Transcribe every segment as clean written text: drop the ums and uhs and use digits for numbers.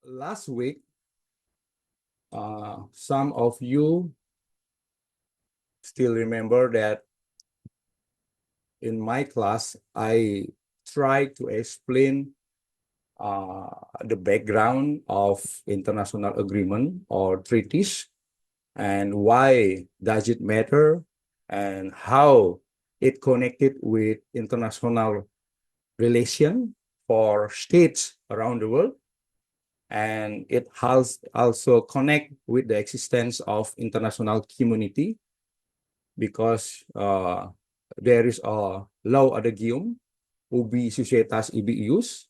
Last week, some of you still remember that in my class, I tried to explain the background of international agreement or treaties and why does it matter and how it connected with international relation for states around the world. And it has also connect with the existence of international community because there is a law adagium ubi societas ibi ius.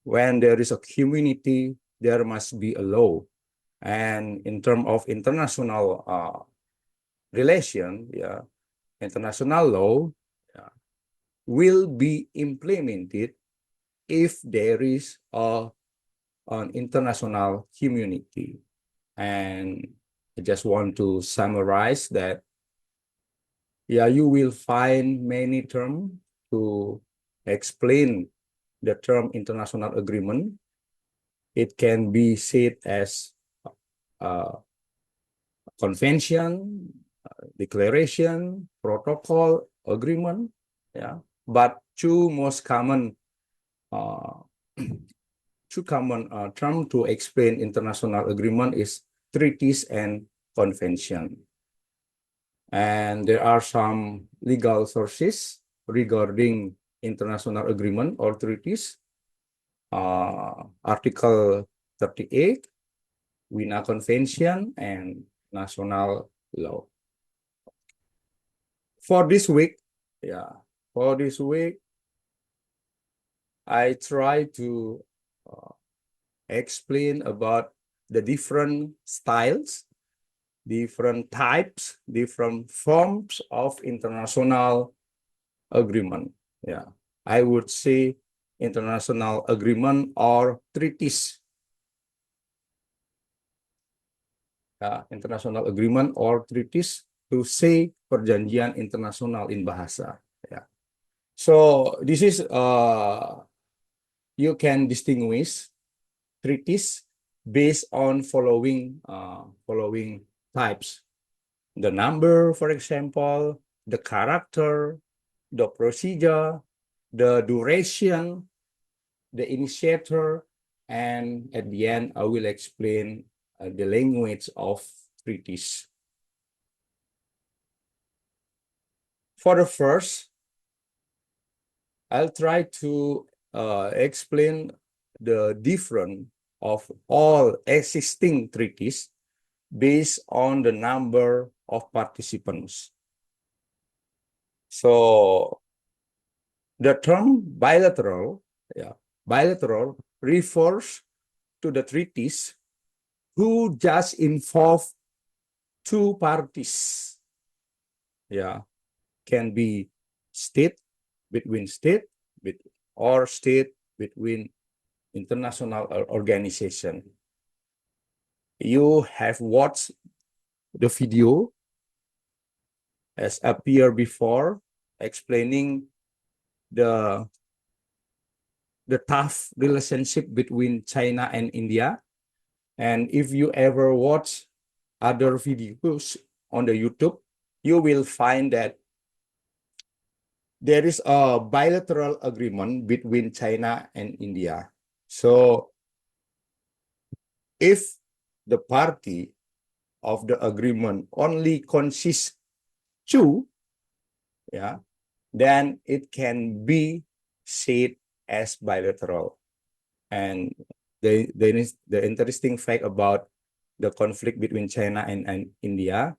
When there is a community, there must be a law. And in terms of international relation, international law will be implemented if there is an international community. And I just want to summarize that, you will find many terms to explain the term international agreement. It can be said as convention, declaration, protocol, agreement. But two most common term to explain international agreement is treaties and convention. And there are some legal sources regarding international agreement or treaties. Article 38, Wiener Convention, and national law. For this week, I try to explain about the different styles, different types, different forms of international agreement. I would say international agreement or treaties. International agreement or treaties to say perjanjian internasional in bahasa. So this is you can distinguish treaties based on following types: the number, for example, the character, the procedure, the duration, the initiator, and at the end I will explain the language of treaties. For the first, I'll try to explain the difference of all existing treaties based on the number of participants. So the term bilateral refers to the treaties who just involve two parties. Can be state between state or state between international organization. You have watched the video as appeared before explaining the tough relationship between China and India. And if you ever watch other videos on the YouTube, you will find that there is a bilateral agreement between China and India. So if the party of the agreement only consists two, then it can be said as bilateral. And the interesting fact about the conflict between China and India,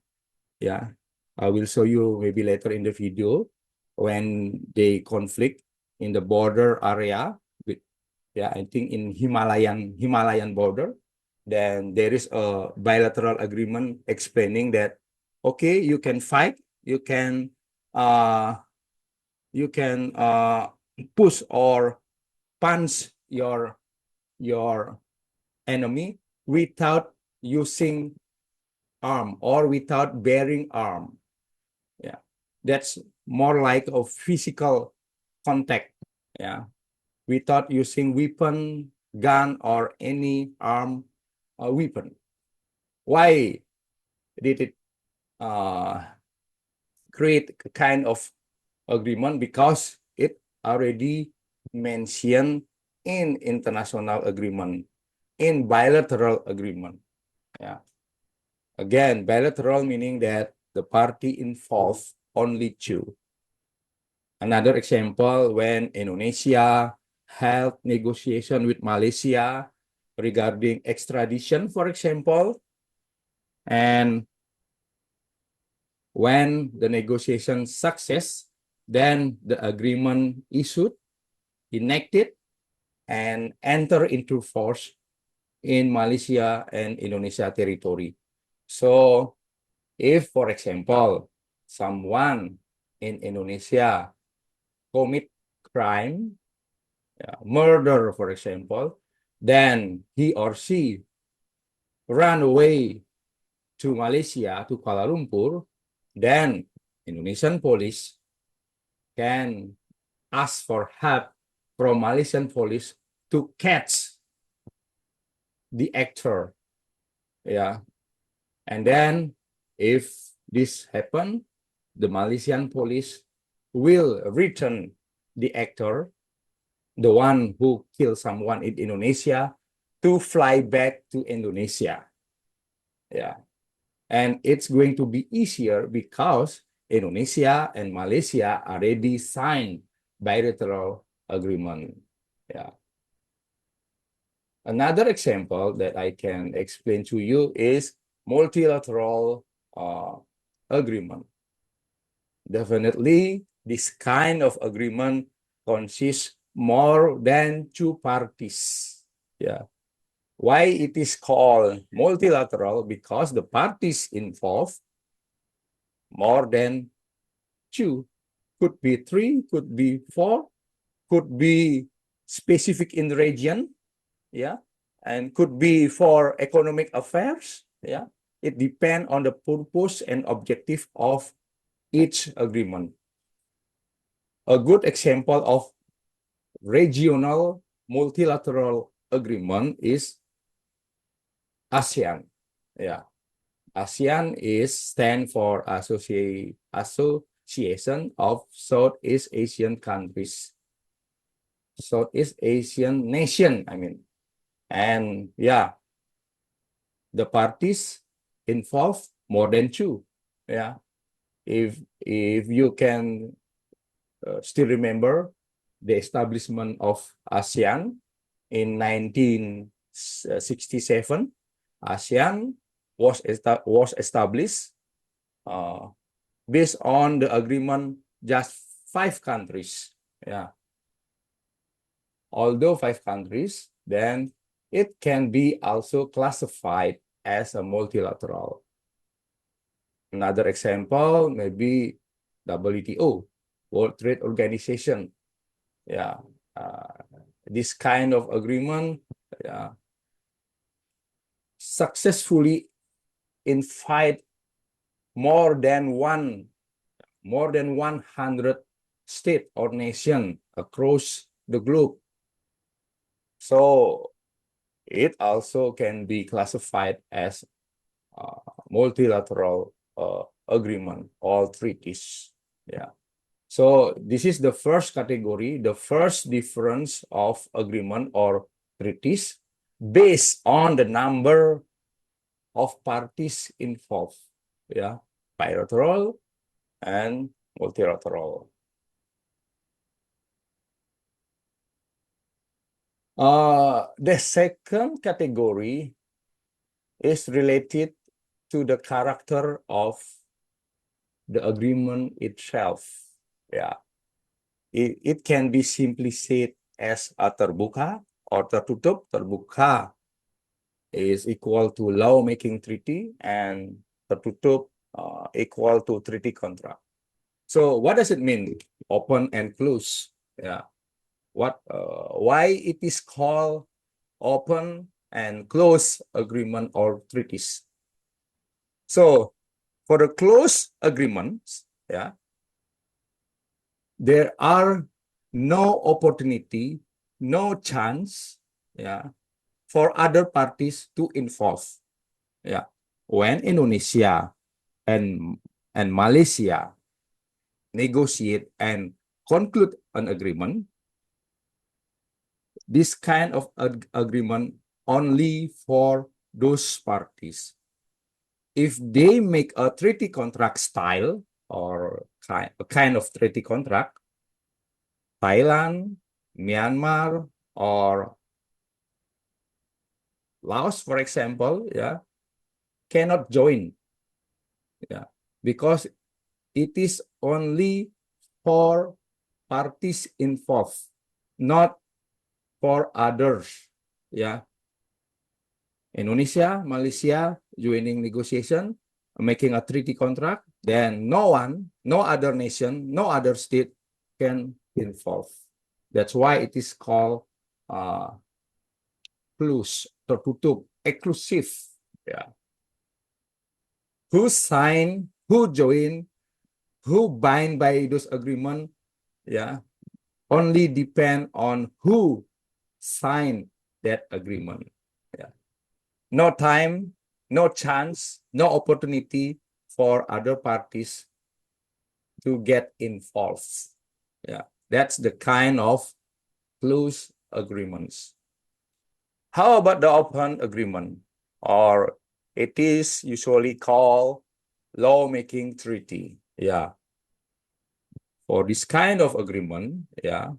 I will show you maybe later in the video when they conflict in the border area with, I think in Himalayan border. Then there is a bilateral agreement explaining that, okay, you can fight, you can push or punch your enemy without using arm or without bearing arm. That's more like a physical contact. Without using weapon, gun or any armed weapon. Why did it create a kind of agreement? Because it already mentioned in international agreement, in bilateral agreement. Yeah. Again, bilateral meaning that the party involved only two. Another example, when Indonesia held negotiation with Malaysia regarding extradition, for example, and when the negotiation success, then the agreement issued, enacted, and enter into force in Malaysia and Indonesia territory. So if, for example, someone in Indonesia commit crime, murder, for example, then he or she run away to Malaysia, to Kuala Lumpur, then Indonesian police can ask for help from Malaysian police to catch the actor. Yeah. And then if this happen, the Malaysian police will return the actor, the one who killed someone in Indonesia, to fly back to Indonesia. Yeah. And it's going to be easier because Indonesia and Malaysia already signed bilateral agreement. Yeah. Another example that I can explain to you is multilateral agreement. Definitely, this kind of agreement consists more than two parties. Yeah. Why it is called multilateral? Because the parties involved more than two, could be three, could be four, could be specific in the region, yeah, and could be for economic affairs, yeah. It depends on the purpose and objective of each agreement. A good example of regional multilateral agreement is ASEAN. Yeah, ASEAN is stand for Association of Southeast Asian Countries, Southeast Asian nation, I mean. And yeah, the parties involved more than two. Yeah, if you can still remember the establishment of ASEAN in 1967, ASEAN was established based on the agreement just 5 countries. Yeah, although 5 countries, then it can be also classified as a multilateral. Another example maybe WTO, World Trade Organization. Yeah, this kind of agreement successfully invite more than 100 states or nation across the globe. So it also can be classified as multilateral agreement or treaties. Yeah. So this is the first category, the first difference of agreement or treaties based on the number of parties involved. Yeah, bilateral and multilateral. The second category is related to the character of the agreement itself. Yeah, it can be simply said as a terbuka or tertutup. Terbuka is equal to law-making treaty and tertutup equal to treaty contract. So what does it mean? Open and close. Yeah. Why it is called open and close agreement or treaties? So for the close agreements, yeah, there are no opportunity, no chance yeah, for other parties to involve. Yeah, when Indonesia and Malaysia negotiate and conclude an agreement, this kind of agreement only for those parties. If they make a treaty contract style or a kind of treaty contract, Thailand, Myanmar, or Laos, for example, yeah, cannot join, yeah, because it is only for parties involved, not for others. Yeah, Indonesia, Malaysia joining negotiation, making a treaty contract, then no one, no other nation, no other state can involve. That's why it is called close, tertutup, exclusive. Yeah. Who sign, who join, who bind by those agreement, yeah, only depend on who sign that agreement. Yeah. No time, no chance, no opportunity for other parties to get involved. Yeah, that's the kind of close agreements. How about the open agreement? Or it is usually called lawmaking treaty. Yeah. For this kind of agreement, yeah,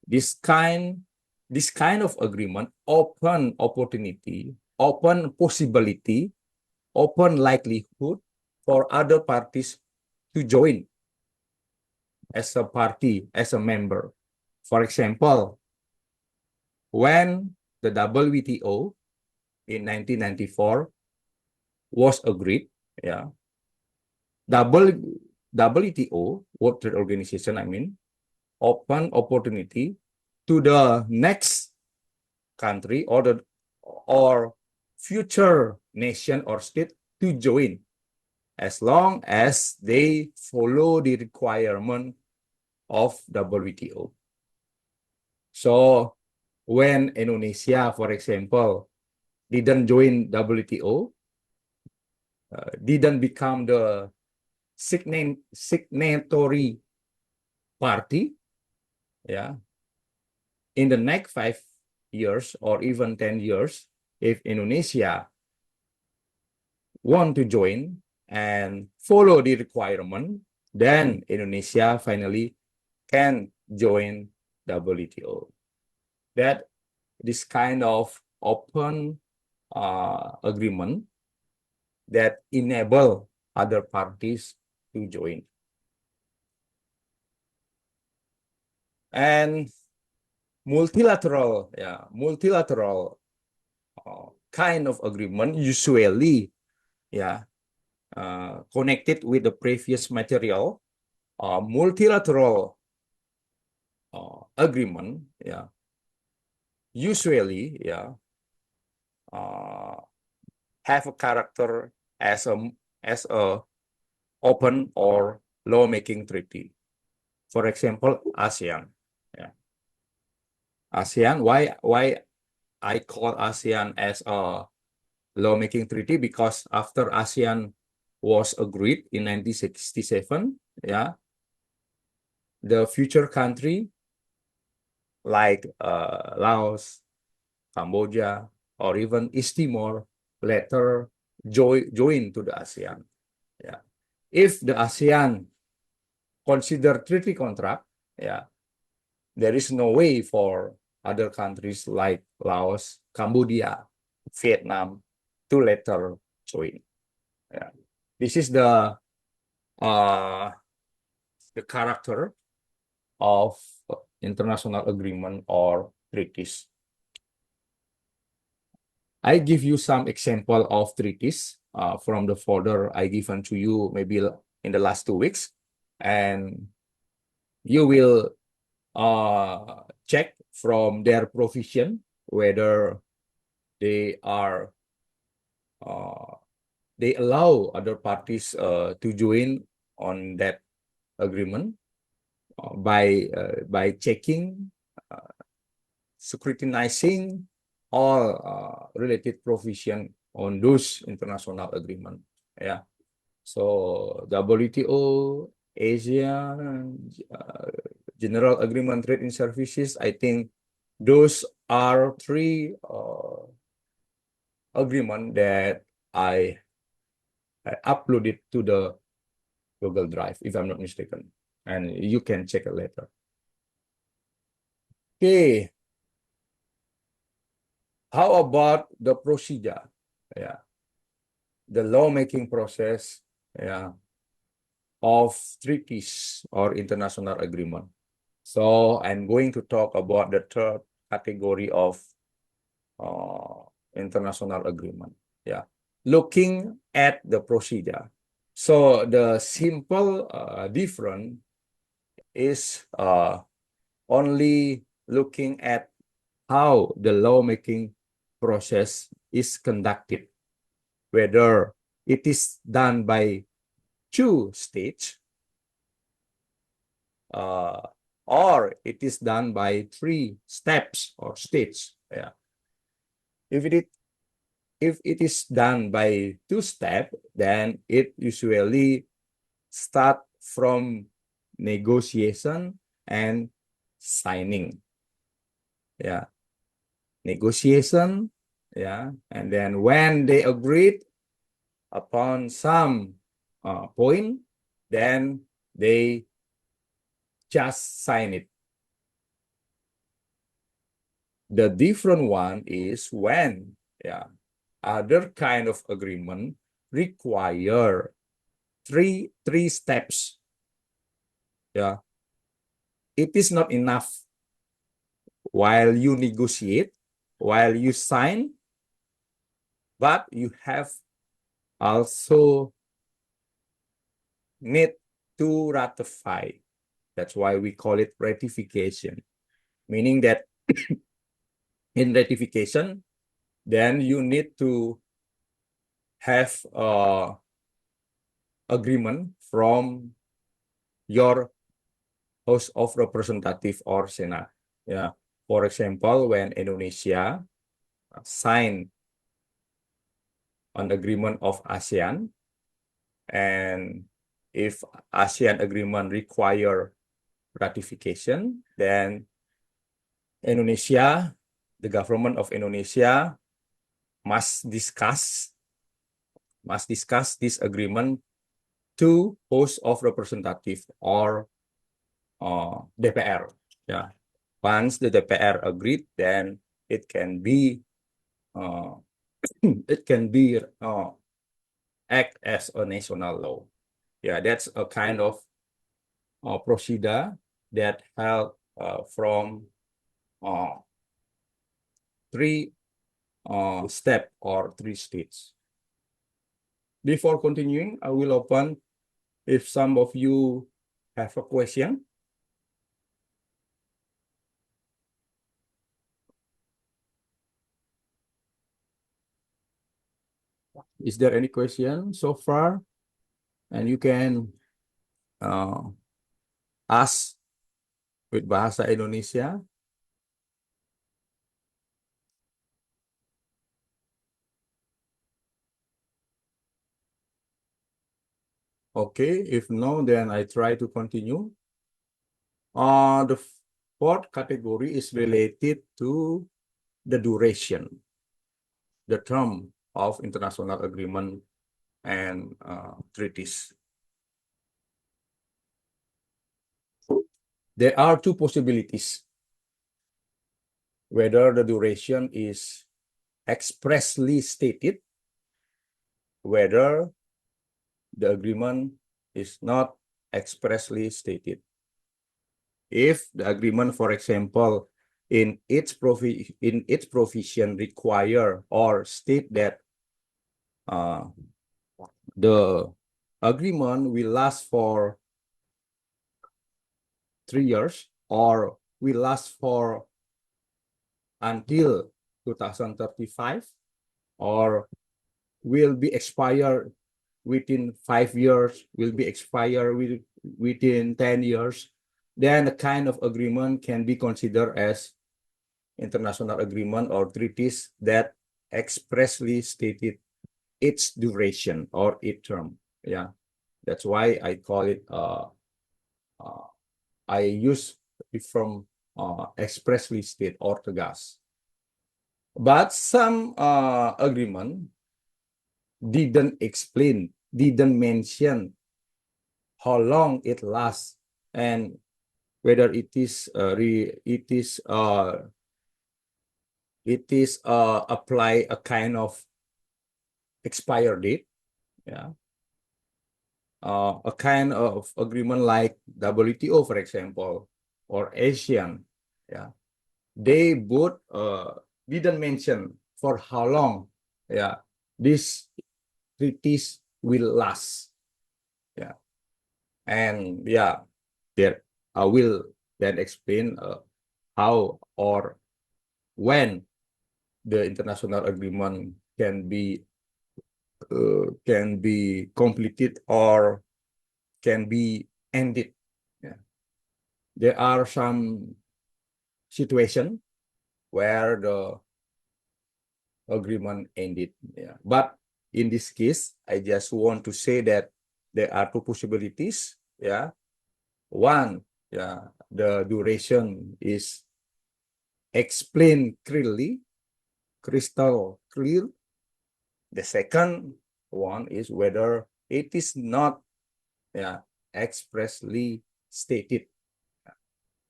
this kind of agreement open opportunity, open possibility, open likelihood for other parties to join as a party, as a member. For example, when the WTO in 1994 was agreed, yeah, WTO, World Trade Organization, I mean, open opportunity to the next country or future nation or state to join as long as they follow the requirement of WTO. So when Indonesia, for example, didn't join WTO, didn't become the signatory party, yeah, in the next 5 years or even 10 years, if Indonesia want to join and follow the requirement, then Indonesia finally can join WTO. That this kind of open agreement that enable other parties to join. And multilateral kind of agreement usually connected with the previous material. Multilateral agreement usually have a character as a open or lawmaking treaty. For example, ASEAN. Yeah. ASEAN, why I call ASEAN as a lawmaking treaty? Because after ASEAN was agreed in 1967, yeah, the future country like Laos, Cambodia, or even East Timor later join to the ASEAN. Yeah. If the ASEAN consider treaty contract, yeah, there is no way for other countries like Laos, Cambodia, Vietnam to later join. Yeah. This is the character of international agreement or treaties. I give you some example of treaties from the folder I given to you maybe in the last 2 weeks, and you will check from their provision whether they are they allow other parties to join on that agreement by checking scrutinizing all related provision on those international agreement. Yeah. So WTO, Asia, General Agreement Trade in Services, I think those are three agreement that I uploaded to the Google Drive, if I'm not mistaken. And you can check it later. Okay. How about the procedure? Yeah. The lawmaking process, yeah, of treaties or international agreement. So I'm going to talk about the third category of international agreement. Yeah. Looking at the procedure. So the simple difference is only looking at how the lawmaking process is conducted, whether it is done by two states or it is done by three steps or states. Yeah. If it is done by two steps, then it usually start from negotiation and signing. Yeah. Negotiation. Yeah. And then when they agreed upon some point, then they just sign it. The different one is when, yeah, other kind of agreement require three steps. Yeah, it is not enough while you negotiate, while you sign, but you have also need to ratify. That's why we call it ratification, meaning that in ratification, then you need to have agreement from your House of Representative or Senate. Yeah. For example, when Indonesia signed an agreement of ASEAN, and if ASEAN agreement require ratification, then Indonesia, the government of Indonesia must discuss this agreement to House of Representative or DPR. Yeah. Once the DPR agreed, then it can be act as a national law. Yeah, that's a kind of procedure that held from three step or three states. Before continuing, I will open if some of you have a question. Is there any question so far? And you can ask with Bahasa Indonesia. Okay, if no, then I try to continue. The fourth category is related to the duration, the term of international agreement and treaties. There are two possibilities, whether the duration is expressly stated, whether the agreement is not expressly stated. If the agreement, for example, in its provision require or state that the agreement will last for 3 years or will last for until 2035 or will be expired within 5 years, will be expired within 10 years, then a kind of agreement can be considered as international agreement or treaties that expressly stated its duration or its term. Yeah, that's why I call it. I use it from expressly state or tegas. But some agreement didn't explain, didn't mention how long it lasts and whether it is apply a kind of expire date, yeah, a kind of agreement like WTO, for example, or ASEAN, yeah, they both didn't mention for how long, yeah, these treaties will last, yeah, and yeah, there I will then explain how or when the international agreement can be completed or can be ended. Yeah. There are some situations where the agreement ended. Yeah. But in this case, I just want to say that there are two possibilities. Yeah. One, yeah, the duration is explained clearly, crystal clear. The second one is whether it is not, yeah, expressly stated,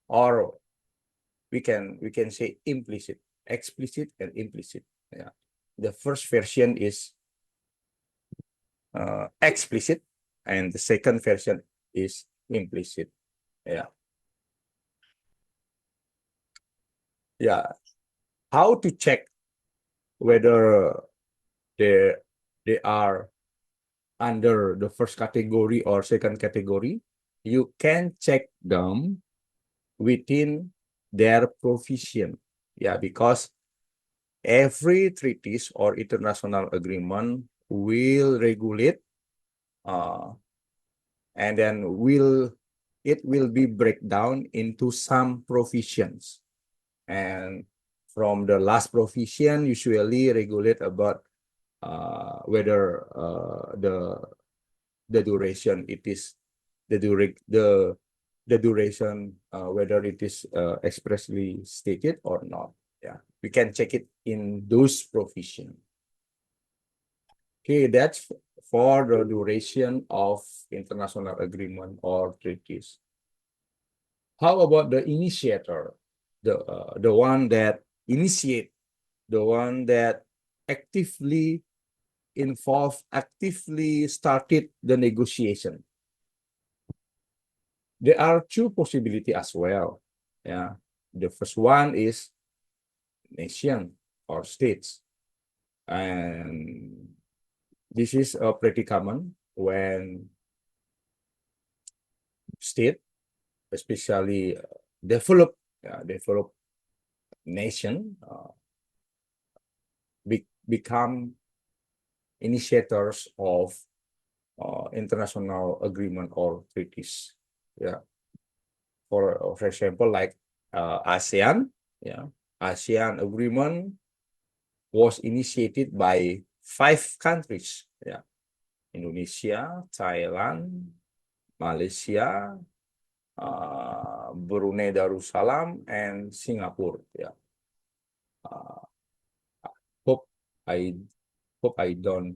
or we can say implicit, explicit and implicit. Yeah, the first version is explicit, and the second version is implicit. Yeah, yeah. How to check whether they they are under the first category or second category? You can check them within their provision. Yeah, because every treaties or international agreement will regulate, uh, and then it will be breakdown into some provisions. And from the last provision, usually regulate about whether the duration it is the duration, whether it is expressly stated or not. Yeah, we can check it in those provision. Okay, that's for the duration of international agreement or treaties. How about the initiator, the one that initiate, the one that actively involved, actively started the negotiation? There are two possibility as well. Yeah, the first one is nation or states, and this is pretty common when state, especially developed nation, become initiators of international agreement or treaties. Yeah, for example, like ASEAN. Yeah, ASEAN agreement was initiated by 5 countries. Yeah, Indonesia, Thailand, Malaysia, Brunei Darussalam, and Singapore. Yeah. Uh, hope I hope I don't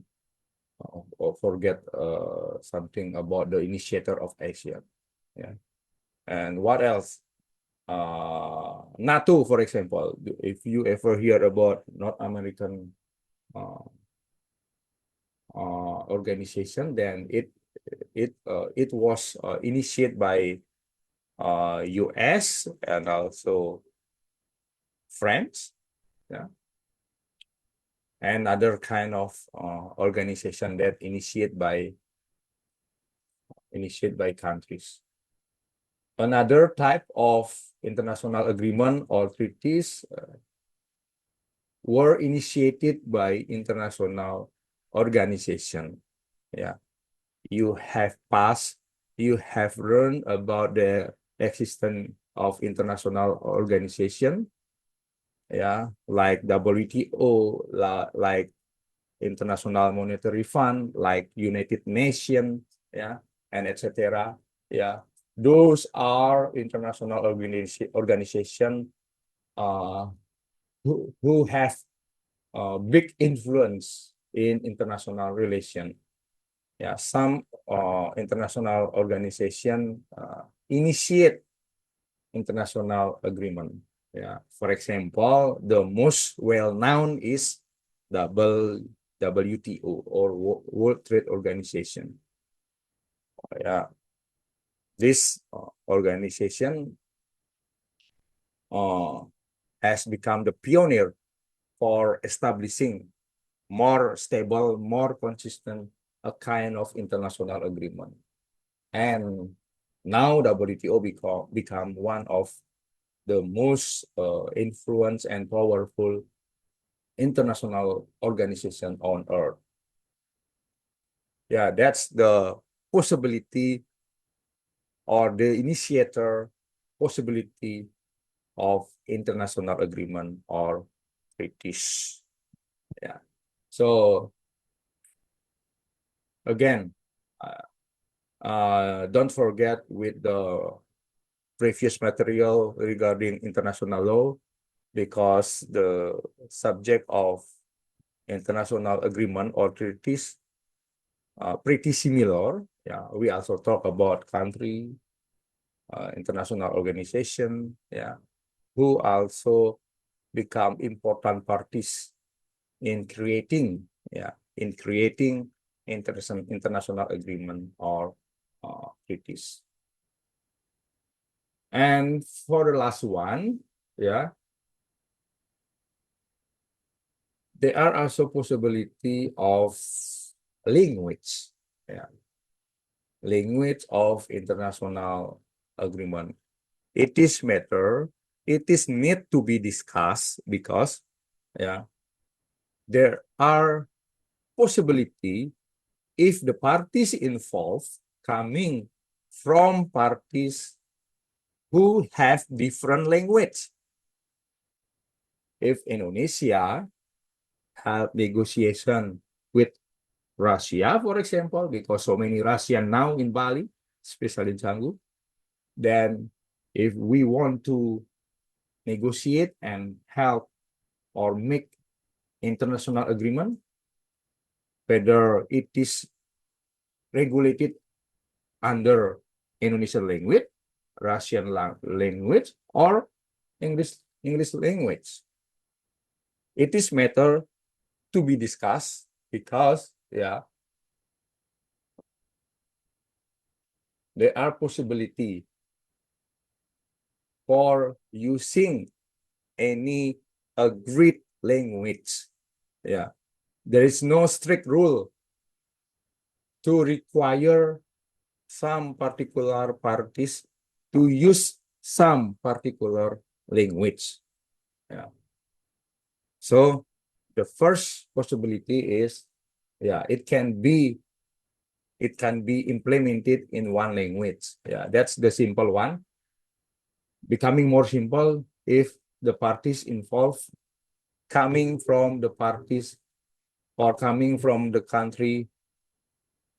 or forget something about the initiator of ASEAN. Yeah. And what else? NATO, for example. If you ever hear about North American uh, organization, then it was initiated by US and also France, yeah, and other kind of organization that initiated by countries. Another type of international agreement or treaties were initiated by international organization. Yeah, you have learned about the existence of international organization, yeah, like WTO, like International Monetary Fund, like United Nations, yeah, and etc. Yeah, those are international organization uh, who have big influence in international relation. Yeah, some international organization initiate international agreement. Yeah, for example, the most well-known is WTO or World Trade Organization. Yeah, this organization uh, has become the pioneer for establishing more stable, more consistent a kind of international agreement. And now WTO become one of the most influence and powerful international organization on earth. Yeah, that's the possibility or the initiator possibility of international agreement or treaties. Yeah. So again, don't forget with the previous material regarding international law because the subject of international agreement or treaties pretty similar. Yeah, we also talk about country, international organization, yeah, who also become important parties in creating, yeah, in creating international agreement or treaties. And for the last one, yeah, there are also possibility of language, yeah, language of international agreement. It is matter, it is need to be discussed because, yeah, there are possibility if the parties involved coming from parties who have different language. If Indonesia have negotiation with Russia, for example, because so many Russian now in Bali, especially in Canggu, then if we want to negotiate and help or make international agreement, whether it is regulated under Indonesian language, Russian language, or English language. It is matter to be discussed because, yeah, there are possibility for using any agreed language. Yeah, there is no strict rule to require some particular parties to use some particular language. Yeah. So the first possibility is, yeah, it can be implemented in one language. Yeah, that's the simple one. Becoming more simple if the parties involved coming from the parties or coming from the country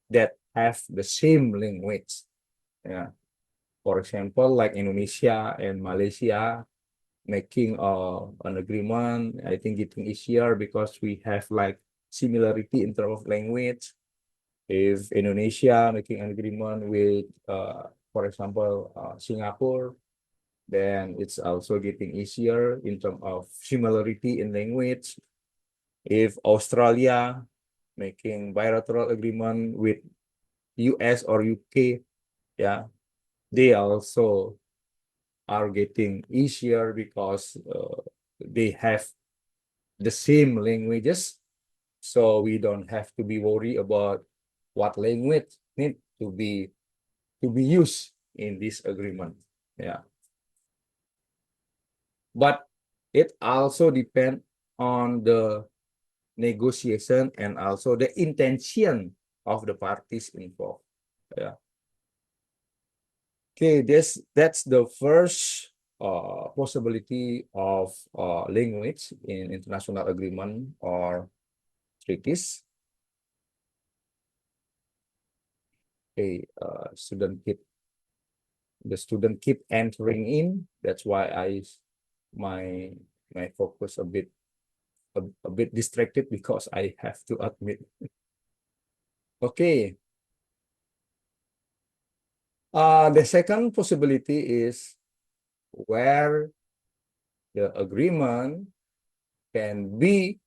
that have the same language. Yeah. For example, like Indonesia and Malaysia making an agreement, I think getting easier because we have like similarity in terms of language. If Indonesia making an agreement with, for example, Singapore, then it's also getting easier in terms of similarity in language. If Australia making bilateral agreement with US or UK, yeah, they also are getting easier because they have the same languages, so we don't have to be worried about what language need to be used in this agreement. Yeah, but it also depends on the negotiation and also the intention of the parties involved. Yeah. Okay, that's the first possibility of language in international agreement or treaties. Okay, the student keep entering in. That's why my my focus a bit distracted because I have to admit. Okay. The second possibility is where the agreement can be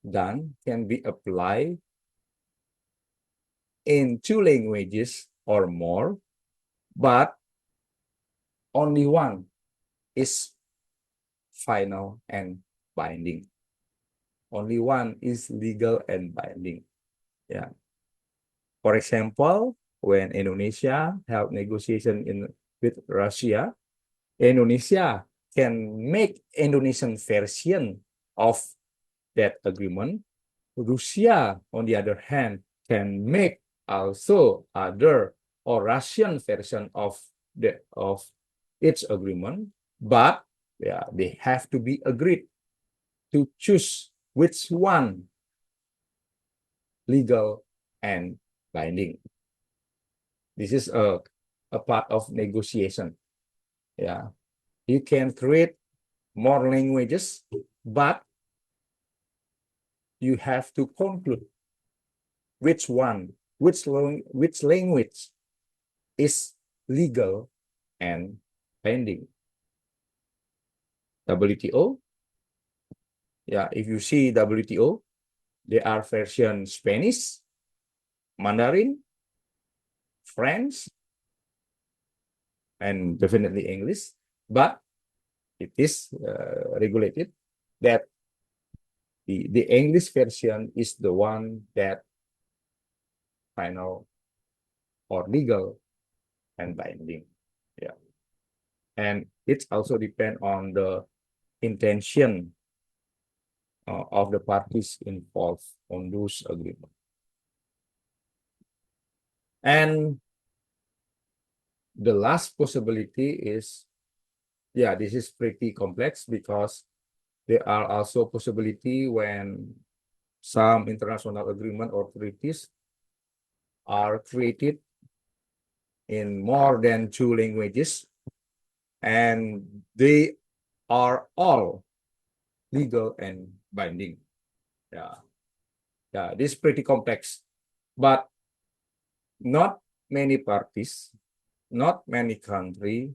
done, can be applied in two languages or more, but only one is final and binding. Only one is legal and binding. Yeah. For example, when Indonesia held negotiation with Russia, Indonesia can make Indonesian version of that agreement. Russia, on the other hand, can make also other or Russian version of its agreement, but yeah, they have to be agreed to choose which one legal and binding. This is a part of negotiation. Yeah, you can create more languages, but you have to conclude which one, which language is legal and binding. WTO, yeah, if you see WTO, there are version Spanish, Mandarin, French, and definitely English, but it is regulated that the English version is the one that final or legal and binding. Yeah. And it also depends on the intention of the parties involved on those agreements. And the last possibility is, yeah, this is pretty complex because there are also possibility when some international agreement or treaties are created in more than two languages, and they are all legal and binding. Yeah, yeah, this is pretty complex, but not many parties, not many country,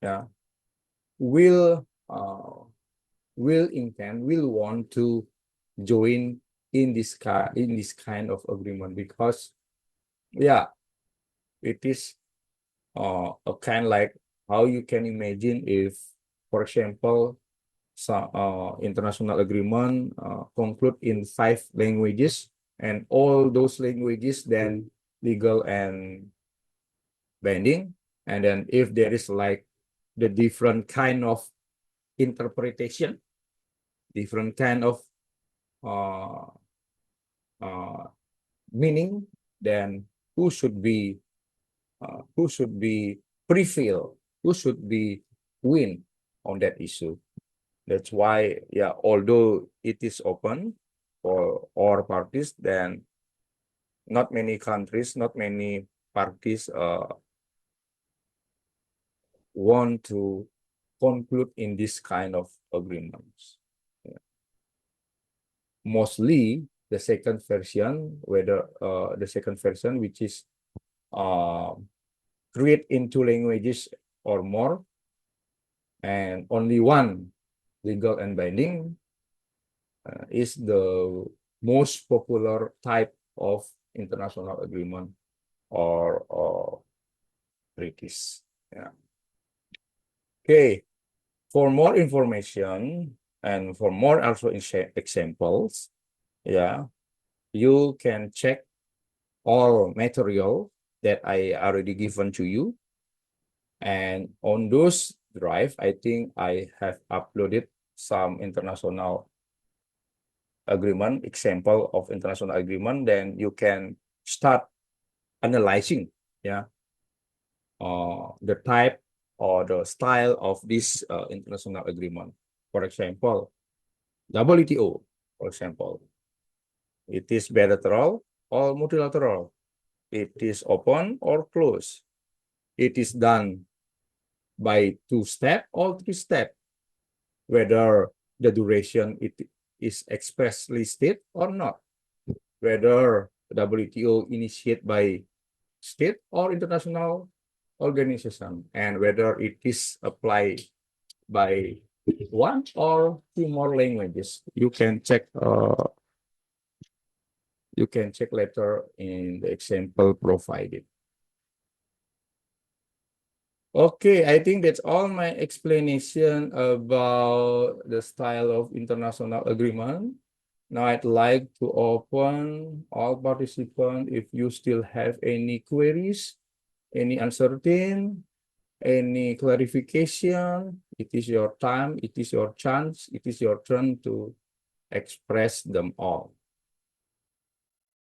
yeah, will want to join in this kind of agreement because, yeah, it is a kind like how you can imagine if, for example, some international agreement conclude in 5 languages, and all those languages then legal and binding, and then if there is like the different kind of interpretation, different kind of uh, uh, meaning, then who should be prevail, who should be win on that issue. That's why, yeah, although it is open for all parties, then not many countries, not many parties want to conclude in this kind of agreements. Yeah. Mostly the second version, which is create in 2 languages or more, and only one legal and binding, is the most popular type of international agreement or treaties. Yeah. Okay. For more information and for more also examples, yeah, you can check all material that I already given to you. And on those drive, I think I have uploaded some international agreement, example of international agreement, then you can start analyzing, yeah, the type or the style of this international agreement. For example, WTO, for example, it is bilateral or multilateral. It is open or closed. It is done by two-step or three-step, whether the duration it is expressly stated or not, whether WTO initiated by state or international organization, and whether it is applied by one or two more languages. You can check later in the example provided. Okay, I think that's all my explanation about the style of international agreement. Now I'd like to open all participants if you still have any queries, any uncertain, any clarification. It is your time, it is your chance, it is your turn to express them all.